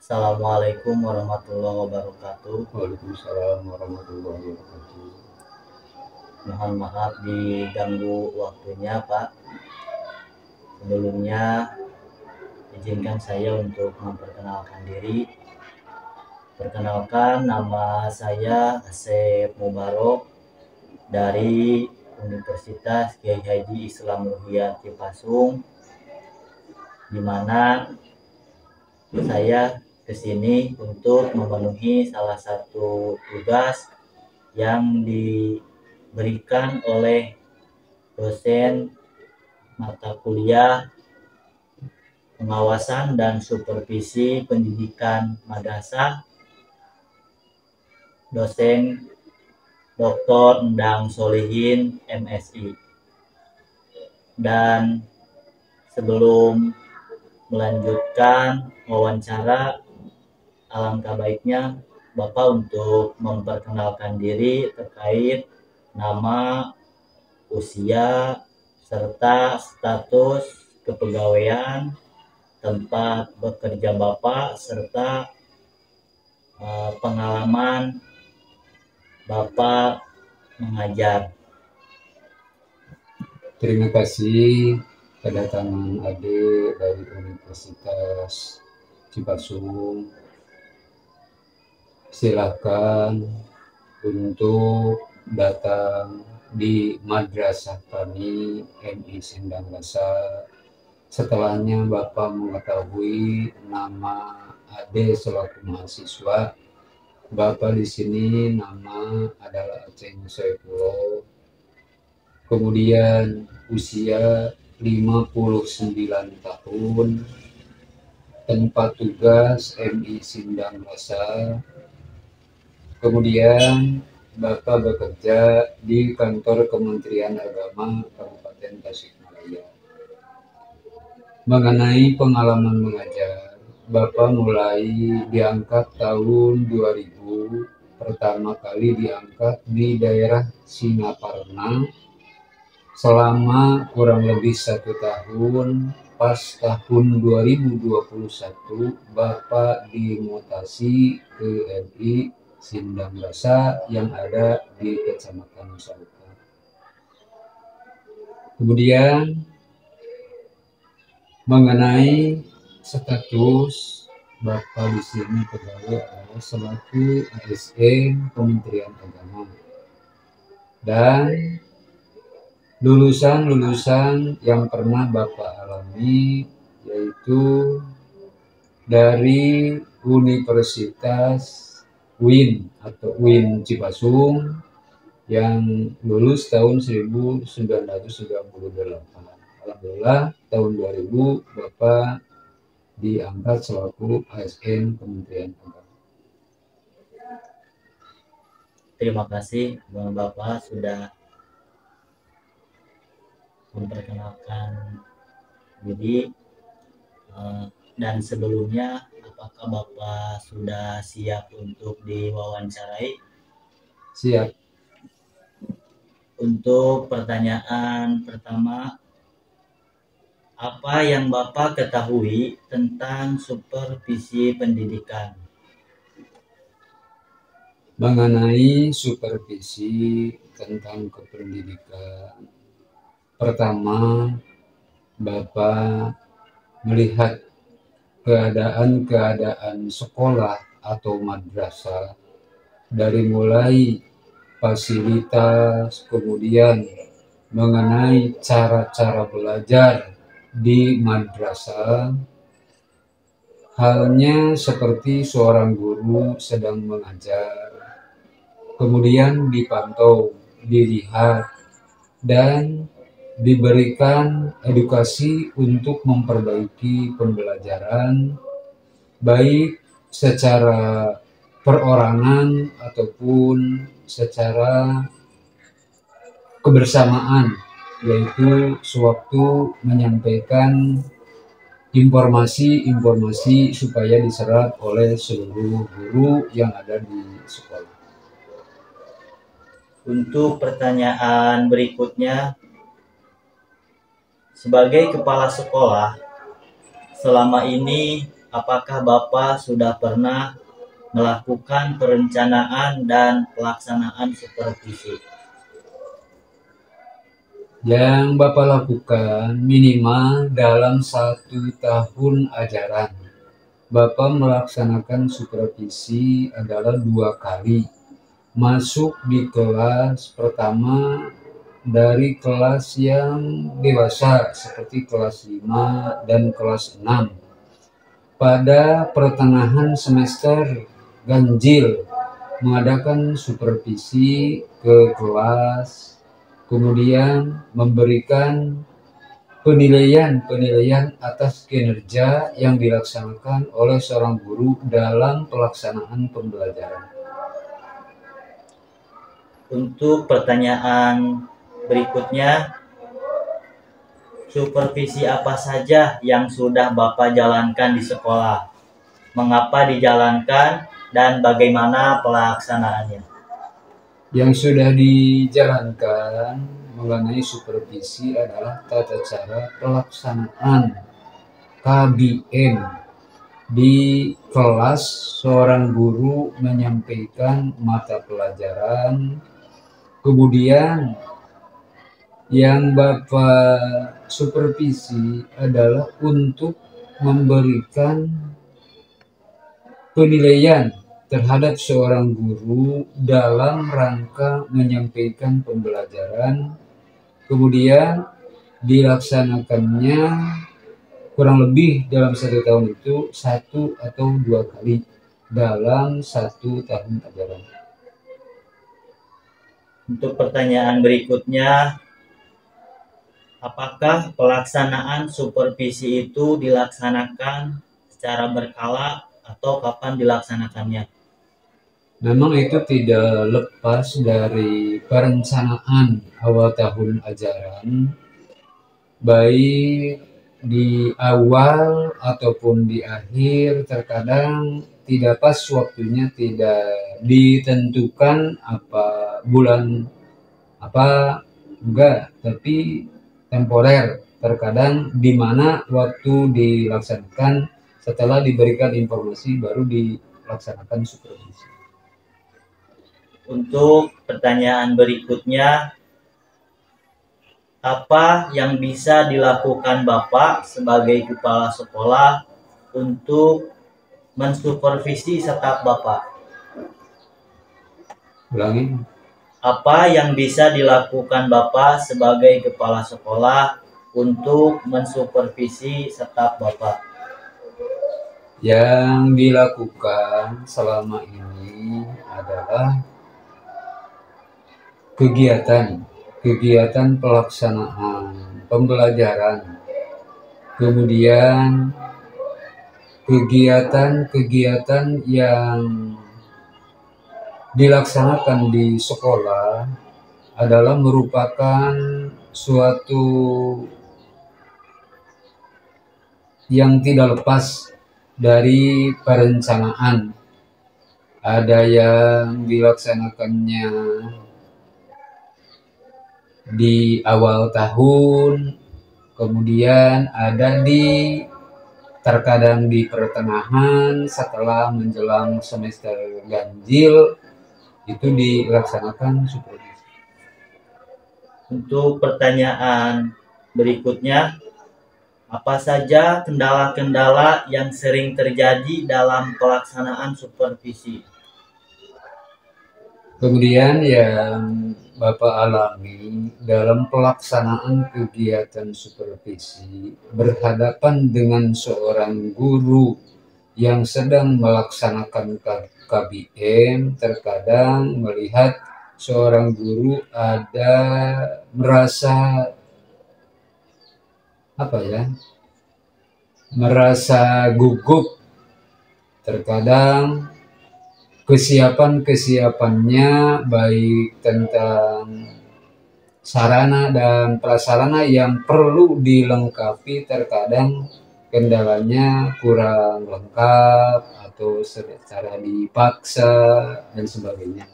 Assalamualaikum warahmatullahi wabarakatuh. Waalaikumsalam warahmatullahi wabarakatuh. Mohon maaf diganggu waktunya, Pak. Sebelumnya izinkan saya untuk memperkenalkan diri. Perkenalkan, nama saya Asep Mubarok dari Universitas Kiai Haji Islam Ruhiyat Cipasung, di mana saya kesini untuk memenuhi salah satu tugas yang diberikan oleh dosen mata kuliah pengawasan dan supervisi pendidikan madrasah, dosen Dr. Endang Solihin MSI. Dan sebelum melanjutkan wawancara, alangkah baiknya Bapak untuk memperkenalkan diri terkait nama, usia, serta status kepegawaian, tempat bekerja Bapak, serta pengalaman Bapak mengajar. Terima kasih kedatangan adik dari Universitas Cipasung. Silakan untuk datang di madrasah kami MI Sindang Rasa. Setelahnya Bapak mengetahui nama adik selaku mahasiswa. Bapak di sini nama adalah Aceh Saifullah. Kemudian usia 59 tahun. Tempat tugas MI Sindang Rasa. Kemudian Bapak bekerja di kantor Kementerian Agama Kabupaten Tasikmalaya. Mengenai pengalaman mengajar, Bapak mulai diangkat tahun 2000, pertama kali diangkat di daerah Singaparna selama kurang lebih 1 tahun. Pas tahun 2021, Bapak dimutasi ke MI Sindang Rasa yang ada di Kecamatan Sauka. Kemudian mengenai status Bapak di sini pegawai adalah selaku ASN Kementerian Agama, dan lulusan yang pernah Bapak alami yaitu dari Universitas UIN atau UIN Cipasung yang lulus tahun 1998. Alhamdulillah tahun 2000 Bapak diangkat selaku ASN Kementerian Agama. Terima kasih Bapak sudah memperkenalkan Jadi dan sebelumnya, apakah Bapak sudah siap untuk diwawancarai? Siap. Untuk pertanyaan pertama, apa yang Bapak ketahui tentang supervisi pendidikan? Mengenai supervisi tentang kependidikan, pertama, Bapak melihat keadaan sekolah atau madrasah dari mulai fasilitas, kemudian mengenai cara-cara belajar di madrasah, halnya seperti seorang guru sedang mengajar, kemudian dipantau, dilihat, dan diberikan edukasi untuk memperbaiki pembelajaran, baik secara perorangan ataupun secara kebersamaan, yaitu sewaktu menyampaikan informasi-informasi supaya diserap oleh seluruh guru yang ada di sekolah. Untuk pertanyaan berikutnya, sebagai kepala sekolah, selama ini apakah Bapak sudah pernah melakukan perencanaan dan pelaksanaan supervisi? Yang Bapak lakukan minimal dalam 1 tahun ajaran, Bapak melaksanakan supervisi adalah 2 kali. Masuk di kelas pertama dari kelas yang dewasa seperti kelas 5 dan kelas 6. Pada pertengahan semester ganjil mengadakan supervisi ke kelas, kemudian memberikan penilaian atas kinerja yang dilaksanakan oleh seorang guru dalam pelaksanaan pembelajaran. Untuk pertanyaan berikutnya, supervisi apa saja yang sudah Bapak jalankan di sekolah? Mengapa dijalankan dan bagaimana pelaksanaannya? Yang sudah dijalankan mengenai supervisi adalah tata cara pelaksanaan KBM. Di kelas, seorang guru menyampaikan mata pelajaran, kemudian yang Bapak supervisi adalah untuk memberikan penilaian terhadap seorang guru dalam rangka menyampaikan pembelajaran, kemudian dilaksanakannya kurang lebih dalam 1 tahun itu 1 atau 2 kali dalam 1 tahun ajaran. Untuk pertanyaan berikutnya, apakah pelaksanaan supervisi itu dilaksanakan secara berkala atau kapan dilaksanakannya? Memang itu tidak lepas dari perencanaan awal tahun ajaran, baik di awal ataupun di akhir. Terkadang tidak pas waktunya, tidak ditentukan apa bulan apa enggak, tapi temporer. Terkadang di mana waktu dilaksanakan setelah diberikan informasi baru dilaksanakan supervisi. Untuk pertanyaan berikutnya, apa yang bisa dilakukan Bapak sebagai kepala sekolah untuk mensupervisi staf Bapak? Ulangi. Apa yang bisa dilakukan Bapak sebagai kepala sekolah untuk mensupervisi staf Bapak? Yang dilakukan selama ini adalah kegiatan pelaksanaan pembelajaran, kemudian kegiatan-kegiatan yang dilaksanakan di sekolah adalah merupakan suatu yang tidak lepas dari perencanaan. Ada yang dilaksanakannya di awal tahun, kemudian ada terkadang di pertengahan setelah menjelang semester ganjil, itu dilaksanakan supervisi. Untuk pertanyaan berikutnya, apa saja kendala-kendala yang sering terjadi dalam pelaksanaan supervisi? Kemudian yang Bapak alami dalam pelaksanaan kegiatan supervisi berhadapan dengan seorang guru yang sedang melaksanakan KBM, terkadang melihat seorang guru ada merasa merasa gugup, terkadang kesiapannya baik tentang sarana dan prasarana yang perlu dilengkapi, terkadang kendalanya kurang lengkap atau secara dipaksa dan sebagainya.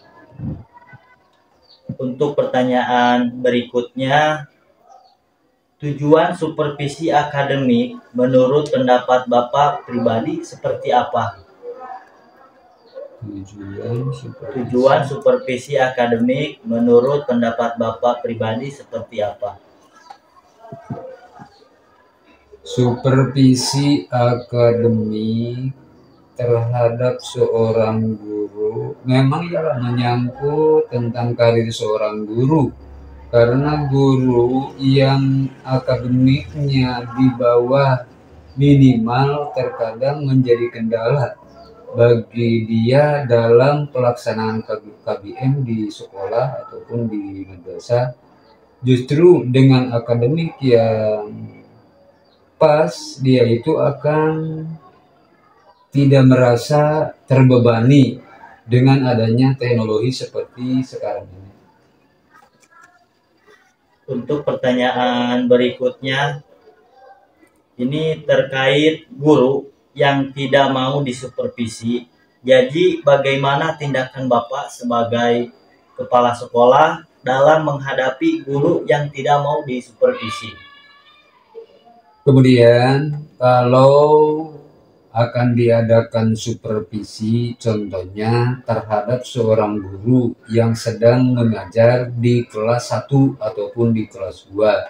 Untuk pertanyaan berikutnya, tujuan supervisi akademik menurut pendapat Bapak pribadi seperti apa? Tujuan supervisi akademik menurut pendapat Bapak pribadi seperti apa? Supervisi akademik terhadap seorang guru memang ialah menyangkut tentang karir seorang guru, karena guru yang akademiknya di bawah minimal terkadang menjadi kendala bagi dia dalam pelaksanaan KBM di sekolah ataupun di madrasah. Justru dengan akademik yang pas, dia itu akan tidak merasa terbebani dengan adanya teknologi seperti sekarang ini. Untuk pertanyaan berikutnya, ini terkait guru yang tidak mau disupervisi. Jadi bagaimana tindakan Bapak sebagai kepala sekolah dalam menghadapi guru yang tidak mau disupervisi? Kemudian kalau akan diadakan supervisi, contohnya terhadap seorang guru yang sedang mengajar di kelas 1 ataupun di kelas 2.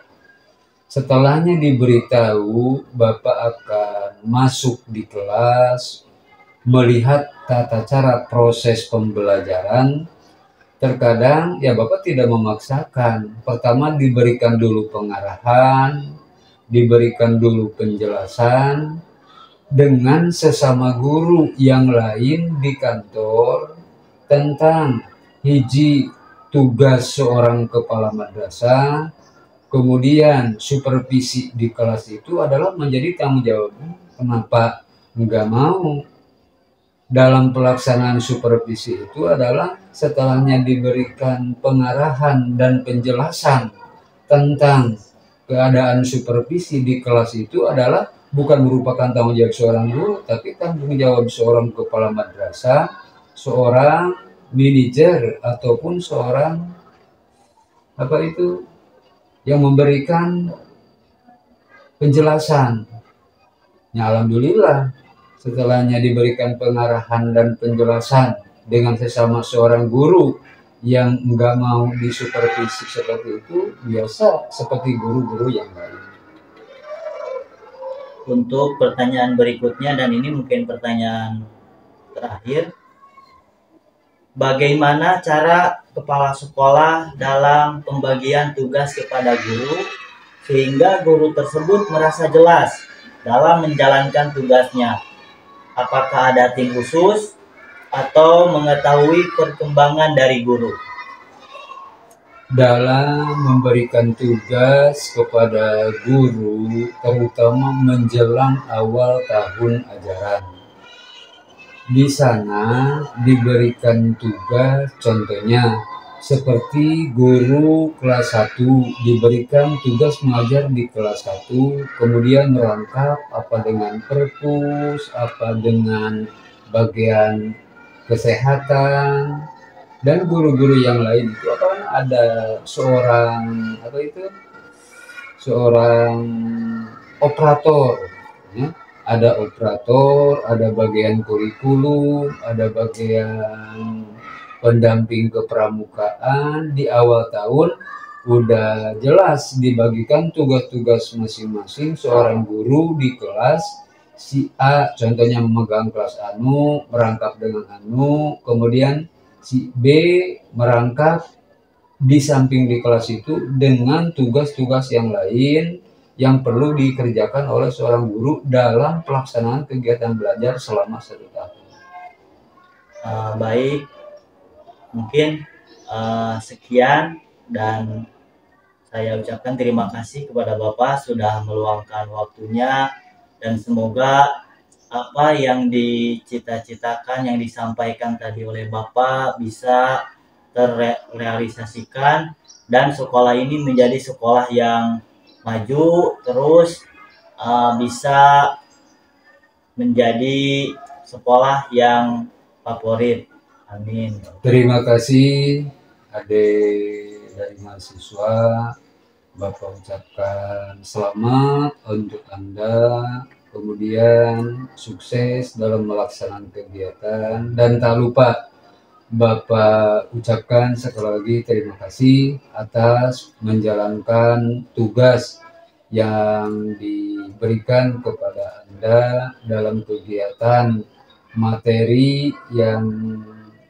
Setelahnya diberitahu, Bapak akan masuk di kelas, melihat tata cara proses pembelajaran. Terkadang ya Bapak tidak memaksakan. Pertama diberikan dulu pengarahan, diberikan dulu penjelasan dengan sesama guru yang lain di kantor tentang hiji tugas seorang kepala madrasah. Kemudian supervisi di kelas itu adalah menjadi tanggung jawab. Kenapa nggak mau? Dalam pelaksanaan supervisi itu adalah setelahnya diberikan pengarahan dan penjelasan tentang keadaan supervisi di kelas itu adalah bukan merupakan tanggung jawab seorang guru, tapi tanggung jawab seorang kepala madrasah, seorang manajer ataupun seorang yang memberikan penjelasan. Ya, alhamdulillah setelahnya diberikan pengarahan dan penjelasan dengan sesama seorang guru yang enggak mau disupervisi seperti itu, biasa seperti guru-guru yang lain. Untuk pertanyaan berikutnya, dan ini mungkin pertanyaan terakhir, bagaimana cara kepala sekolah dalam pembagian tugas kepada guru sehingga guru tersebut merasa jelas dalam menjalankan tugasnya? Apakah ada tim khusus atau mengetahui perkembangan dari guru? Dalam memberikan tugas kepada guru, terutama menjelang awal tahun ajaran, di sana diberikan tugas, contohnya seperti guru kelas 1 diberikan tugas mengajar di kelas 1, kemudian merangkap apa dengan perpus, apa dengan bagian kesehatan, dan guru-guru yang lain itu akan ada seorang operator, ya. Ada operator, ada bagian kurikulum, ada bagian pendamping kepramukaan. Di awal tahun udah jelas dibagikan tugas-tugas masing-masing seorang guru di kelas. Si A contohnya memegang kelas anu, merangkap dengan anu, kemudian si B merangkap di samping di kelas itu dengan tugas-tugas yang lain yang perlu dikerjakan oleh seorang guru dalam pelaksanaan kegiatan belajar selama 1 tahun. Baik, mungkin sekian, dan saya ucapkan terima kasih kepada Bapak sudah meluangkan waktunya, dan semoga apa yang dicita-citakan, yang disampaikan tadi oleh Bapak bisa terrealisasikan, dan sekolah ini menjadi sekolah yang maju terus, bisa menjadi sekolah yang favorit. Amin. Terima kasih adik dari mahasiswa. Bapak ucapkan selamat untuk Anda, kemudian sukses dalam melaksanakan kegiatan, dan tak lupa Bapak ucapkan sekali lagi terima kasih atas menjalankan tugas yang diberikan kepada Anda dalam kegiatan materi yang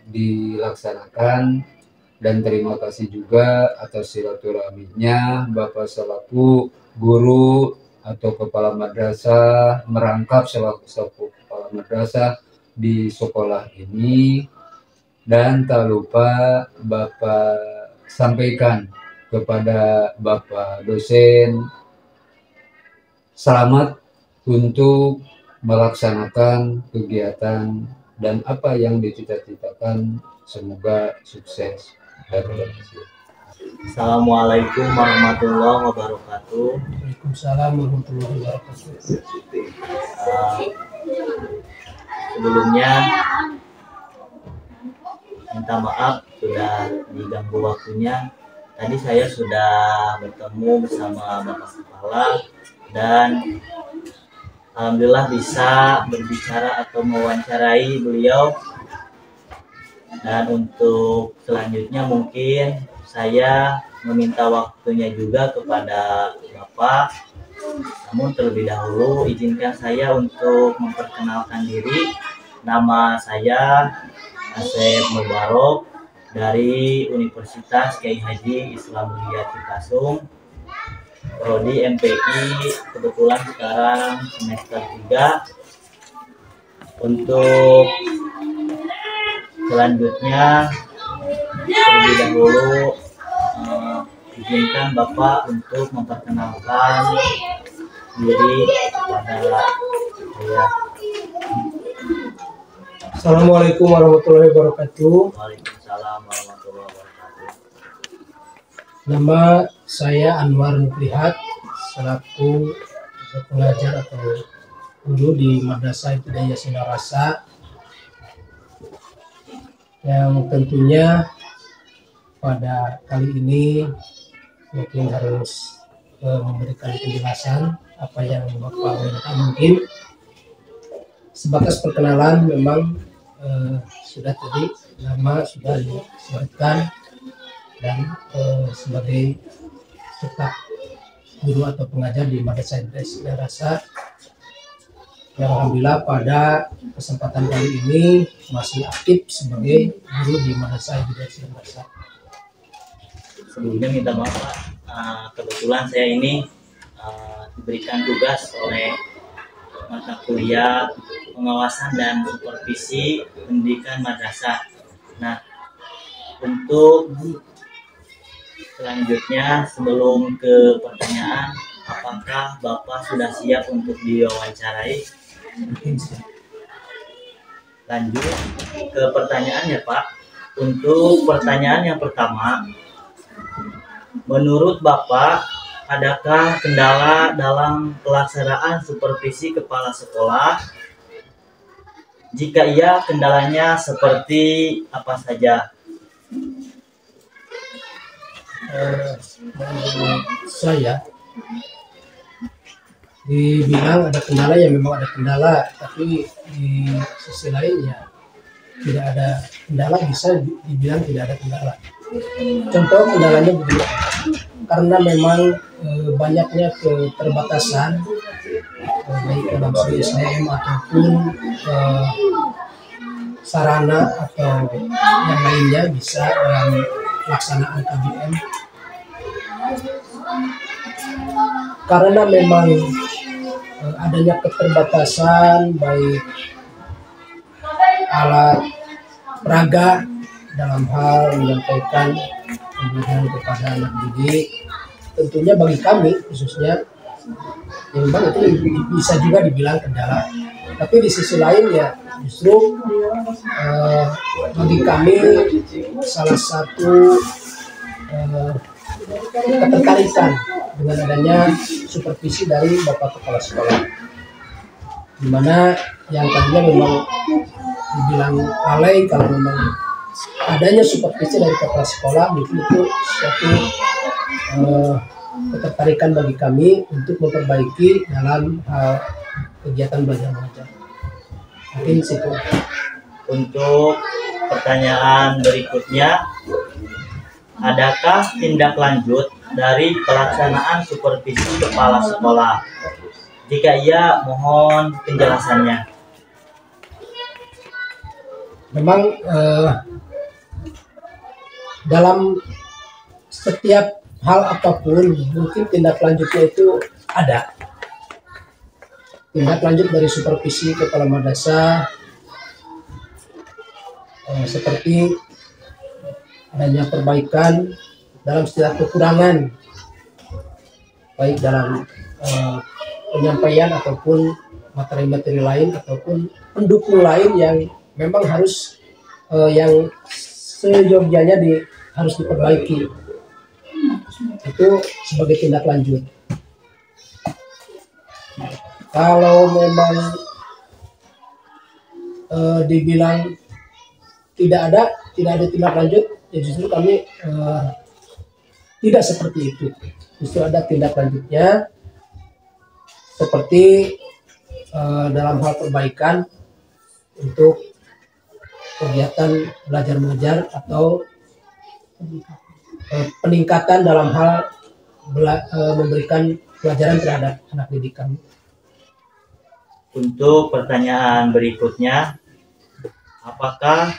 dilaksanakan, dan terima kasih juga atas silaturahminya Bapak selaku guru atau kepala madrasah, merangkap selaku kepala madrasah di sekolah ini. Dan tak lupa Bapak sampaikan kepada Bapak dosen, selamat untuk melaksanakan kegiatan dan apa yang dicita-citakan, semoga sukses dan berhasil. Assalamualaikum warahmatullahi wabarakatuh. Waalaikumsalam warahmatullahi wabarakatuh. Sebelumnya minta maaf sudah diganggu waktunya. Tadi saya sudah bertemu bersama Bapak Kepala, dan alhamdulillah bisa berbicara atau mewawancarai beliau. Dan untuk selanjutnya mungkin saya meminta waktunya juga kepada Bapak. Namun terlebih dahulu izinkan saya untuk memperkenalkan diri. Nama saya Asep Mubarok dari Universitas Kyai Haji Islamiyah Cipasung, prodi MPI, kebetulan sekarang semester 3. Untuk selanjutnya terlebih dahulu izinkan Bapak untuk memperkenalkan diri kepada saya. Assalamualaikum warahmatullahi wabarakatuh. Waalaikumsalam warahmatullahi wabarakatuh. Nama saya Anwar Nuklihat, selaku pengajar atau guru di Madrasah Ibtidaiyah Sinarasa, yang tentunya pada kali ini mungkin harus memberikan penjelasan apa yang Bapak minta. Mungkin sebatas perkenalan memang sudah tadi nama sudah disebutkan, dan sebagai staf guru atau pengajar di Madrasah Ibtidaiyah Sinarasa, yang alhamdulillah pada kesempatan kali ini masih aktif sebagai guru di Madrasah Ibtidaiyah Sinarasa. Sebelumnya minta maaf Pak, kebetulan saya ini diberikan tugas oleh mata kuliah pengawasan dan supervisi pendidikan madrasah. Nah, untuk selanjutnya sebelum ke pertanyaan, apakah Bapak sudah siap untuk diwawancarai? Lanjut ke pertanyaan ya Pak. Untuk pertanyaan yang pertama, menurut Bapak, adakah kendala dalam pelaksanaan supervisi kepala sekolah? Jika iya, kendalanya seperti apa saja? Menurut saya dibilang ada kendala, ya memang ada kendala, tapi di sisi lain ya tidak ada kendala, bisa dibilang tidak ada kendala. Contoh kendalanya begini, karena memang banyaknya keterbatasan baik dalam segi SDM ataupun sarana atau yang lainnya bisa dalam pelaksanaan KBM, karena memang adanya keterbatasan baik alat peraga dalam hal menyampaikan pembelajaran kepada anak didik. Tentunya bagi kami khususnya, ya memang itu bisa juga dibilang kendala. Tapi di sisi lain ya justru bagi kami salah satu ketertarikan dengan adanya supervisi dari Bapak Kepala Sekolah, di mana yang tadinya memang dibilang lalai. Kalau memang adanya supervisi dari Kepala Sekolah, mungkin itu suatu ketertarikan bagi kami untuk memperbaiki dalam kegiatan belajar mengajar. Mungkin situ. Untuk pertanyaan berikutnya, adakah tindak lanjut dari pelaksanaan supervisi kepala sekolah? Jika iya, mohon penjelasannya. Memang dalam setiap hal apapun mungkin tindak lanjutnya itu ada. Tindak lanjut dari supervisi kepala madrasah seperti adanya perbaikan dalam setiap kekurangan baik dalam penyampaian ataupun materi-materi lain ataupun pendukung lain yang memang harus yang seyogyanya harus diperbaiki. Itu sebagai tindak lanjut. Kalau memang dibilang tidak ada tindak lanjut, ya justru kami tidak seperti itu. Justru ada tindak lanjutnya seperti dalam hal perbaikan untuk kegiatan belajar mengajar atau peningkatan dalam hal memberikan pelajaran terhadap anak didik kami. Untuk pertanyaan berikutnya, apakah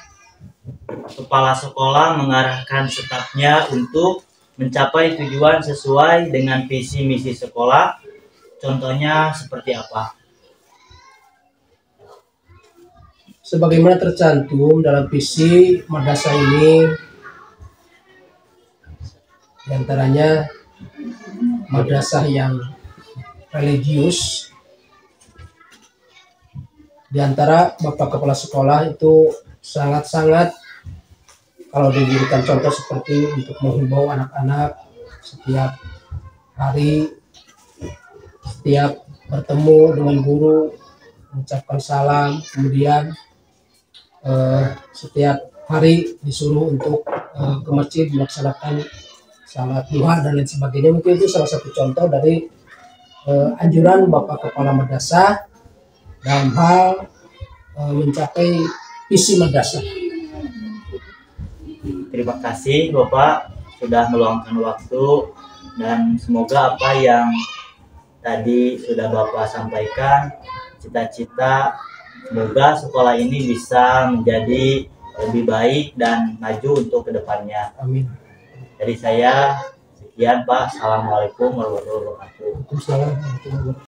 kepala sekolah mengarahkan stafnya untuk mencapai tujuan sesuai dengan visi misi sekolah? Contohnya seperti apa? Sebagaimana tercantum dalam visi madrasah ini, diantaranya madrasah yang religius. Di antara Bapak Kepala Sekolah itu sangat-sangat, kalau diberikan contoh seperti untuk menghimbau anak-anak setiap hari, setiap bertemu dengan guru, mengucapkan salam, kemudian setiap hari disuruh untuk ke masjid melaksanakan salat duha dan lain sebagainya. Mungkin itu salah satu contoh dari anjuran Bapak Kepala Madrasah dalam hal mencapai visi madrasah. Terima kasih Bapak sudah meluangkan waktu, dan semoga apa yang tadi sudah Bapak sampaikan, cita-cita semoga sekolah ini bisa menjadi lebih baik dan maju untuk kedepannya. Amin. Dari saya sekian Pak. Assalamualaikum warahmatullahi wabarakatuh. Waalaikumsalam warahmatullahi wabarakatuh.